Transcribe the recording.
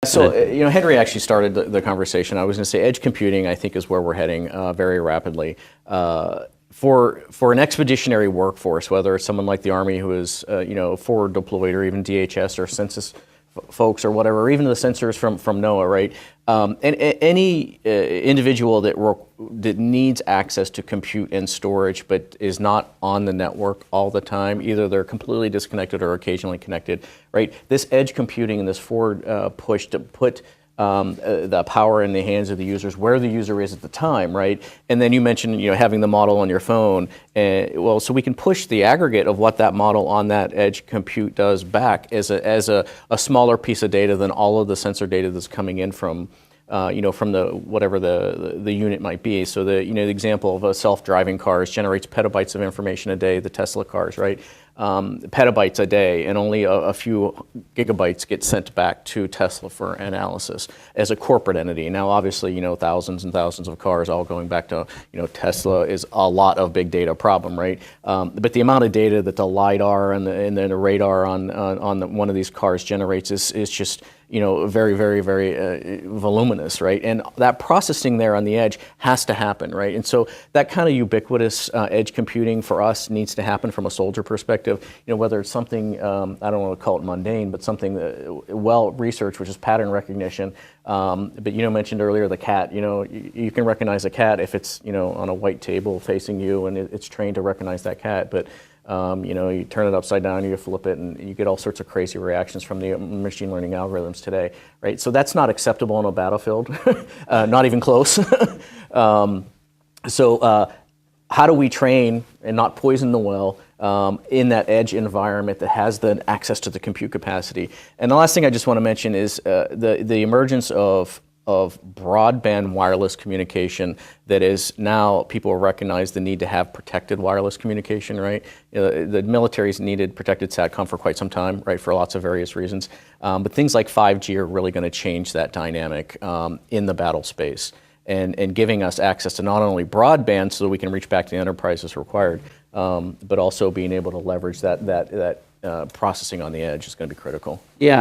So, Henry actually started the conversation. I was going to say edge computing, I think, is where we're heading very rapidly. For an expeditionary workforce, whether it's someone like the Army who is, forward deployed, or even DHS or census folks or whatever, or even the sensors from NOAA, right? And any individual that needs access to compute and storage but is not on the network all the time, either they're completely disconnected or occasionally connected, right? This edge computing and this forward push to put the power in the hands of the users where the user is at the time, right? And then you mentioned, having the model on your phone. Well, so we can push the aggregate of what that model on that edge compute does back as a smaller piece of data than all of the sensor data that's coming in from from whatever the unit might be. So the example of a self-driving cars generates petabytes of information a day. The Tesla cars, right? Petabytes a day, and only a few gigabytes get sent back to Tesla for analysis as a corporate entity. Now, obviously, thousands and thousands of cars all going back to, Tesla is a lot of big data problem, right? But the amount of data that the LiDAR and then the radar on one of these cars generates is just, very, very, very voluminous, right? And that processing there on the edge has to happen, right? And so that kind of ubiquitous edge computing for us needs to happen from a soldier perspective. Whether it's something, I don't want to call it mundane, but something well researched, which is pattern recognition. But mentioned earlier the cat. You can recognize a cat if it's on a white table facing you, and it's trained to recognize that cat. But you turn it upside down, you flip it, and you get all sorts of crazy reactions from the machine learning algorithms today, right? So that's not acceptable on a battlefield, not even close. So how do we train and not poison the well in that edge environment that has the access to the compute capacity? And the last thing I just want to mention is the emergence of broadband wireless communication that is now people recognize the need to have protected wireless communication, right? The military's needed protected SATCOM for quite some time, right, for lots of various reasons. But things like 5G are really going to change that dynamic in the battle space and giving us access to not only broadband so that we can reach back to the enterprise as required, but also being able to leverage that processing on the edge is going to be critical. Yeah.